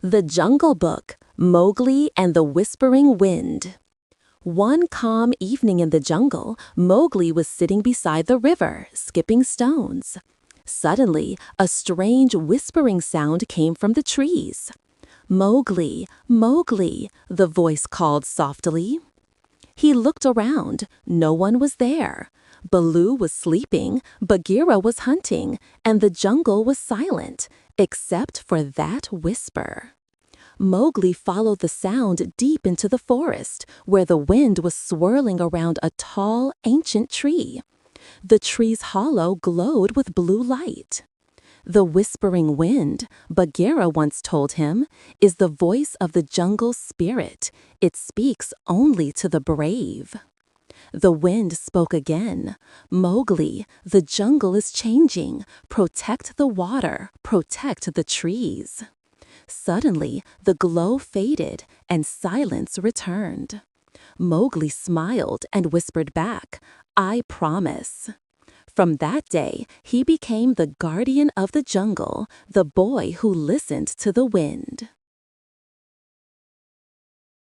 The Jungle Book, Mowgli and the Whispering Wind. One calm evening in the jungle, Mowgli was sitting beside the river, skipping stones. Suddenly, a strange whispering sound came from the trees. "Mowgli, Mowgli," the voice called softly. He looked around. No one was there. Baloo was sleeping, Bagheera was hunting, and the jungle was silent, except for that whisper. Mowgli followed the sound deep into the forest, where the wind was swirling around a tall, ancient tree. The tree's hollow glowed with blue light. The whispering wind, Bagheera once told him, is the voice of the jungle's spirit. It speaks only to the brave. The wind spoke again. "Mowgli, the jungle is changing. Protect the water, protect the trees." Suddenly, the glow faded and silence returned. Mowgli smiled and whispered back, "I promise." From that day, he became the guardian of the jungle, the boy who listened to the wind.